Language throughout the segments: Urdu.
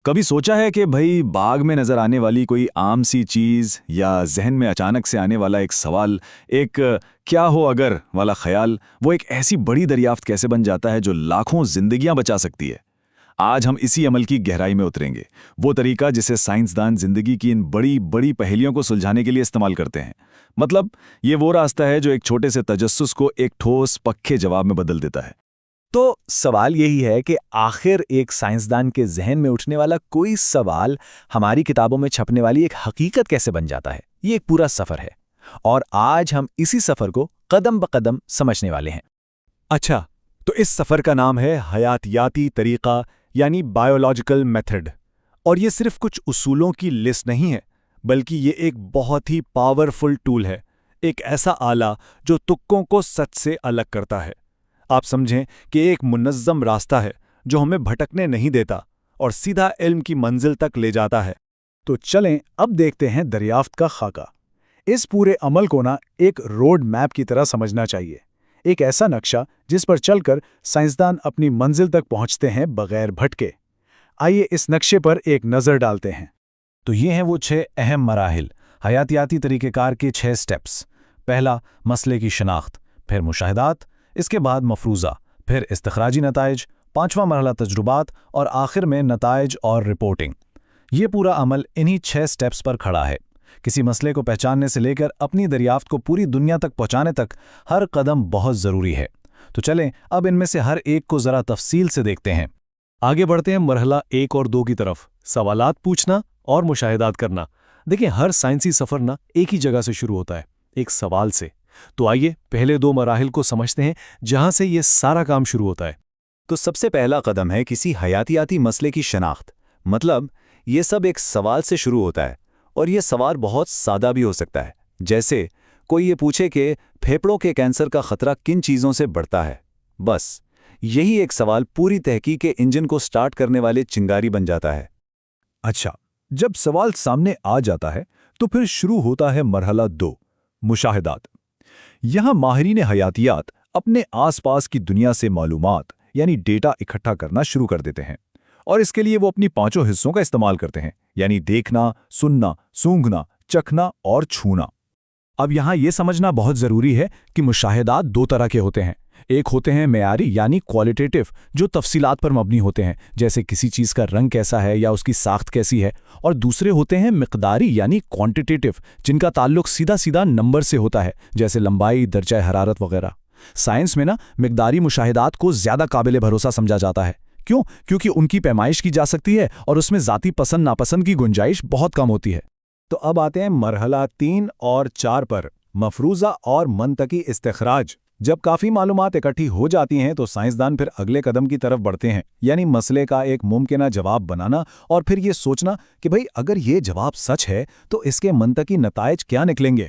کبھی سوچا ہے کہ بھئی باغ میں نظر آنے والی کوئی عام سی چیز یا ذہن میں اچانک سے آنے والا ایک سوال، ایک کیا ہو اگر والا خیال، وہ ایک ایسی بڑی دریافت کیسے بن جاتا ہے جو لاکھوں زندگیاں بچا سکتی ہے؟ آج ہم اسی عمل کی گہرائی میں اتریں گے، وہ طریقہ جسے سائنسدان زندگی کی ان بڑی بڑی پہیلیوں کو سلجھانے کے لیے استعمال کرتے ہیں۔ مطلب یہ وہ راستہ ہے جو ایک چھوٹے سے تجسس کو ایک ٹھوس پکے جواب میں بدل دیتا ہے۔ تو سوال یہی ہے کہ آخر ایک سائنسدان کے ذہن میں اٹھنے والا کوئی سوال ہماری کتابوں میں چھپنے والی ایک حقیقت کیسے بن جاتا ہے؟ یہ ایک پورا سفر ہے، اور آج ہم اسی سفر کو قدم بقدم سمجھنے والے ہیں۔ اچھا، تو اس سفر کا نام ہے حیاتیاتی طریقہ یعنی بایولوجیکل میتھڈ، اور یہ صرف کچھ اصولوں کی لسٹ نہیں ہے، بلکہ یہ ایک بہت ہی پاورفل ٹول ہے، ایک ایسا آلہ جو تکوں کو سچ سے الگ کرتا ہے۔ آپ سمجھیں کہ ایک منظم راستہ ہے جو ہمیں بھٹکنے نہیں دیتا اور سیدھا علم کی منزل تک لے جاتا ہے۔ تو چلیں اب دیکھتے ہیں دریافت کا خاکہ۔ اس پورے عمل کو ایک روڈ میپ کی طرح سمجھنا چاہیے، ایک ایسا نقشہ جس پر چل کر سائنسدان اپنی منزل تک پہنچتے ہیں بغیر بھٹکے۔ آئیے اس نقشے پر ایک نظر ڈالتے ہیں۔ تو یہ ہیں وہ 6 اہم مراحل، حیاتیاتی طریقہ کار کے 6 سٹیپس۔ پہلا، مسئلے کی شناخت، پھر مشاہدات، اس کے بعد مفروضہ، پھر استخراجی نتائج، 5واں مرحلہ تجربات، اور آخر میں نتائج اور رپورٹنگ۔ یہ پورا عمل انہی 6 سٹیپس پر کھڑا ہے۔ کسی مسئلے کو پہچاننے سے لے کر اپنی دریافت کو پوری دنیا تک پہنچانے تک ہر قدم بہت ضروری ہے۔ تو چلیں اب ان میں سے ہر ایک کو ذرا تفصیل سے دیکھتے ہیں۔ آگے بڑھتے ہیں مرحلہ 1 اور 2 کی طرف، سوالات پوچھنا اور مشاہدات کرنا۔ دیکھیں، ہر سائنسی سفر ایک ہی جگہ سے شروع ہوتا ہے، ایک سوال سے۔ تو آئیے پہلے 2 مراحل کو سمجھتے ہیں جہاں سے یہ سارا کام شروع ہوتا ہے۔ تو سب سے پہلا قدم ہے کسی حیاتیاتی مسئلے کی شناخت۔ مطلب یہ سب ایک سوال سے شروع ہوتا ہے، اور یہ سوال بہت سادہ بھی ہو سکتا ہے، جیسے کوئی یہ پوچھے کہ پھیپھڑوں کے کینسر کا خطرہ کن چیزوں سے بڑھتا ہے۔ بس یہی ایک سوال پوری تحقیق کے انجن کو سٹارٹ کرنے والے چنگاری بن جاتا ہے۔ اچھا، جب سوال سامنے آ جاتا ہے تو پھر شروع ہوتا ہے مرحلہ 2، مشاہدات۔ یہاں ماہرین حیاتیات اپنے آس پاس کی دنیا سے معلومات یعنی ڈیٹا اکٹھا کرنا شروع کر دیتے ہیں، اور اس کے لیے وہ اپنی 5 حصوں کا استعمال کرتے ہیں، یعنی دیکھنا، سننا، سونگھنا، چکھنا اور چھونا۔ اب یہاں یہ سمجھنا بہت ضروری ہے کہ مشاہدات 2 طرح کے ہوتے ہیں۔ ایک ہوتے ہیں معیاری یعنی کوالٹیٹیو، جو تفصیلات پر مبنی ہوتے ہیں، جیسے کسی چیز کا رنگ کیسا ہے یا اس کی ساخت کیسی ہے، اور دوسرے ہوتے ہیں مقداری یعنی کوانٹیٹیو، جن کا تعلق سیدھا سیدھا نمبر سے ہوتا ہے، جیسے لمبائی، درجہ حرارت وغیرہ۔ سائنس میں مقداری مشاہدات کو زیادہ قابل بھروسہ سمجھا جاتا ہے۔ کیوں؟ کیونکہ ان کی پیمائش کی جا سکتی ہے اور اس میں ذاتی پسند ناپسند کی گنجائش بہت کم ہوتی ہے۔ تو اب آتے ہیں مرحلہ 3 اور 4 پر، مفروضہ اور منطقی استخراج۔ جب کافی معلومات اکٹھی ہو جاتی ہیں تو سائنسدان پھر اگلے قدم کی طرف بڑھتے ہیں، یعنی مسئلے کا ایک ممکنہ جواب بنانا، اور پھر یہ سوچنا کہ بھئی اگر یہ جواب سچ ہے تو اس کے منطقی نتائج کیا نکلیں گے۔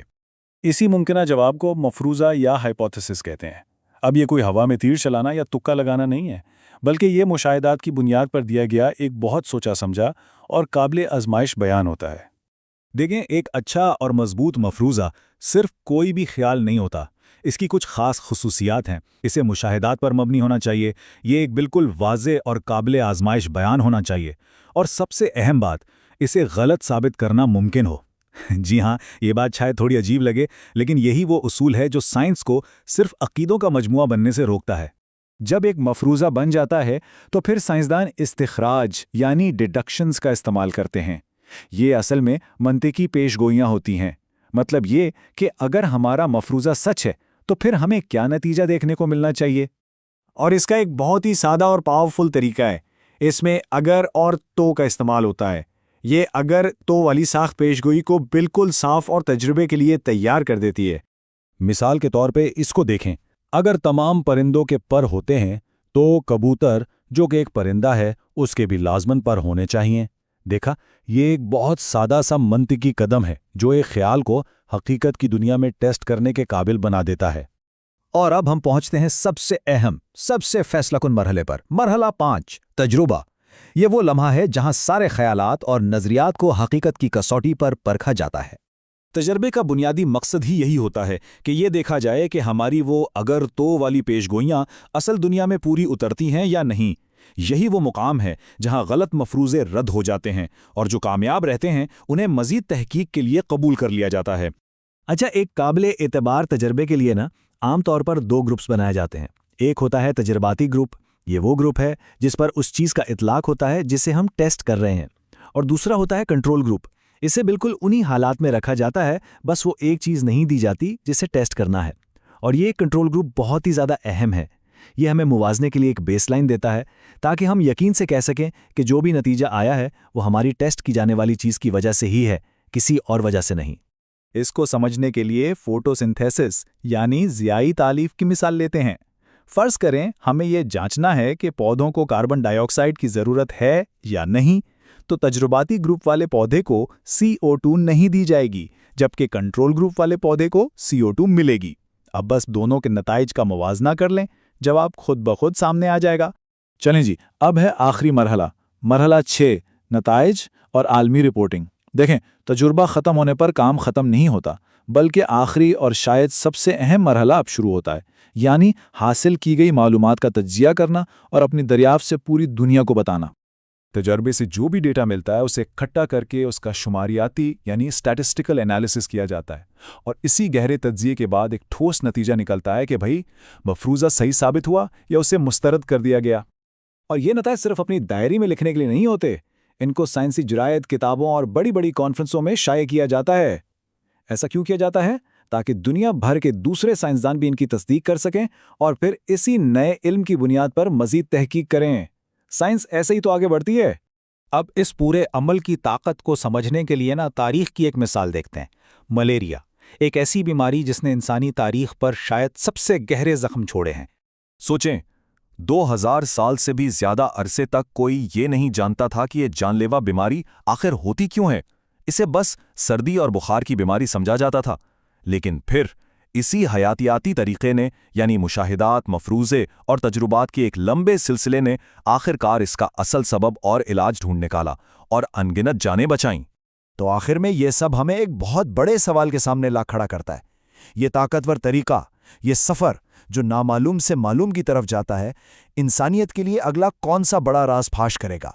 اسی ممکنہ جواب کو مفروضہ یا ہائپوتھیسس کہتے ہیں۔ اب یہ کوئی ہوا میں تیر چلانا یا تکا لگانا نہیں ہے، بلکہ یہ مشاہدات کی بنیاد پر دیا گیا ایک بہت سوچا سمجھا اور قابل آزمائش بیان ہوتا ہے۔ دیکھیں، ایک اچھا اور مضبوط مفروضہ صرف کوئی بھی خیال نہیں ہوتا، اس کی کچھ خاص خصوصیات ہیں۔ اسے مشاہدات پر مبنی ہونا چاہیے، یہ ایک بالکل واضح اور قابل آزمائش بیان ہونا چاہیے، اور سب سے اہم بات، اسے غلط ثابت کرنا ممکن ہو۔ جی ہاں، یہ بات شاید تھوڑی عجیب لگے، لیکن یہی وہ اصول ہے جو سائنس کو صرف عقیدوں کا مجموعہ بننے سے روکتا ہے۔ جب ایک مفروضہ بن جاتا ہے تو پھر سائنسدان استخراج یعنی ڈیڈکشنز کا استعمال کرتے ہیں۔ یہ اصل میں منطقی پیش گوئیاں ہوتی ہیں۔ مطلب یہ کہ اگر ہمارا مفروضہ سچ ہے تو پھر ہمیں کیا نتیجہ دیکھنے کو ملنا چاہیے، اور اس کا ایک بہت ہی سادہ اور پاورفل طریقہ ہے۔ اس میں اگر اور تو کا استعمال ہوتا ہے۔ یہ اگر تو والی ساخت پیش گوئی کو بالکل صاف اور تجربے کے لیے تیار کر دیتی ہے۔ مثال کے طور پہ اس کو دیکھیں، اگر تمام پرندوں کے پر ہوتے ہیں تو کبوتر، جو کہ ایک پرندہ ہے، اس کے بھی لازماً پر ہونے چاہیے۔ دیکھا، یہ ایک بہت سادہ سا منطقی قدم ہے جو ایک خیال کو حقیقت کی دنیا میں ٹیسٹ کرنے کے قابل بنا دیتا ہے۔ اور اب ہم پہنچتے ہیں سب سے اہم، سب سے فیصلہ کن مرحلے پر، مرحلہ 5، تجربہ۔ یہ وہ لمحہ ہے جہاں سارے خیالات اور نظریات کو حقیقت کی کسوٹی پر پرکھا جاتا ہے۔ تجربے کا بنیادی مقصد ہی یہی ہوتا ہے کہ یہ دیکھا جائے کہ ہماری وہ اگر تو والی پیش گوئیاں اصل دنیا میں پوری اترتی ہیں یا نہیں۔ یہی وہ مقام ہے جہاں غلط مفروضے رد ہو جاتے ہیں اور جو کامیاب رہتے ہیں انہیں مزید تحقیق کے لیے قبول کر لیا جاتا ہے۔ اچھا، ایک قابل اعتبار تجربے کے لیے عام طور پر 2 گروپس بنائے جاتے ہیں۔ ایک ہوتا ہے تجرباتی گروپ، یہ وہ گروپ ہے جس پر اس چیز کا اطلاق ہوتا ہے جسے ہم ٹیسٹ کر رہے ہیں، اور دوسرا ہوتا ہے کنٹرول گروپ۔ اسے بالکل انہی حالات میں رکھا جاتا ہے، بس وہ ایک چیز نہیں دی جاتی جسے ٹیسٹ کرنا ہے، اور یہ کنٹرول گروپ بہت ہی زیادہ اہم ہے۔ یہ ہمیں موازنے کے لیے ایک بیس لائن دیتا ہے تاکہ ہم یقین سے کہہ سکیں کہ جو بھی نتیجہ آیا ہے وہ ہماری ٹیسٹ کی جانے والی چیز کی وجہ سے ہی ہے، کسی اور وجہ سے نہیں۔ اس کو سمجھنے کے لیے فوٹوسنتھیسس یعنی ضیائی تالیف کی مثال لیتے ہیں۔ فرض کریں ہمیں یہ جانچنا ہے کہ پودوں کو کاربن ڈائی آکسائڈ کی ضرورت ہے یا نہیں، تو تجرباتی گروپ والے پودے کو CO2 نہیں دی جائے گی، جبکہ کنٹرول گروپ والے پودے کو CO2 ملے گی۔ اب بس دونوں کے نتائج کا موازنہ کر لیں، جواب خود بخود سامنے آ جائے گا۔ چلیں جی، اب ہے آخری مرحلہ، مرحلہ 6، نتائج اور عالمی رپورٹنگ۔ دیکھیں، تجربہ ختم ہونے پر کام ختم نہیں ہوتا، بلکہ آخری اور شاید سب سے اہم مرحلہ اب شروع ہوتا ہے، یعنی حاصل کی گئی معلومات کا تجزیہ کرنا اور اپنی دریافت سے پوری دنیا کو بتانا۔ تجربے سے جو بھی ڈیٹا ملتا ہے اسے اکٹھا کر کے اس کا شماریاتی یعنی اسٹیٹسٹیکل انالیسس کیا جاتا ہے، اور اسی گہرے تجزیے کے بعد ایک ٹھوس نتیجہ نکلتا ہے کہ بھئی مفروضہ صحیح ثابت ہوا یا اسے مسترد کر دیا گیا۔ اور یہ نتائج صرف اپنی ڈائری میں لکھنے کے لیے نہیں ہوتے، ان کو سائنسی جرائد، کتابوں اور بڑی بڑی کانفرنسوں میں شائع کیا جاتا ہے۔ ایسا کیوں کیا جاتا ہے؟ تاکہ دنیا بھر کے دوسرے سائنسدان بھی ان کی تصدیق کر سکیں اور پھر اسی نئے علم کی بنیاد پر مزید تحقیق کریں۔ سائنس ایسے ہی تو آگے بڑھتی ہے۔ اب اس پورے عمل کی طاقت کو سمجھنے کے لیے تاریخ کی ایک مثال دیکھتے ہیں، ملیریا، ایک ایسی بیماری جس نے انسانی تاریخ پر شاید سب سے گہرے زخم چھوڑے ہیں۔ سوچیں، 2000 سال سے بھی زیادہ عرصے تک کوئی یہ نہیں جانتا تھا کہ یہ جان لیوا بیماری آخر ہوتی کیوں ہے۔ اسے بس سردی اور بخار کی بیماری سمجھا جاتا تھا، لیکن پھر اسی حیاتیاتی طریقے نے یعنی مشاہدات، مفروضے اور تجربات کے ایک لمبے سلسلے نے آخر کار اس کا اصل سبب اور علاج ڈھونڈ نکالا اور انگنت جانیں بچائیں۔ تو آخر میں یہ سب ہمیں ایک بہت بڑے سوال کے سامنے لا کھڑا کرتا ہے۔ یہ طاقتور طریقہ، یہ سفر جو نامعلوم سے معلوم کی طرف جاتا ہے، انسانیت کے لیے اگلا کون سا بڑا راز پھاش کرے گا؟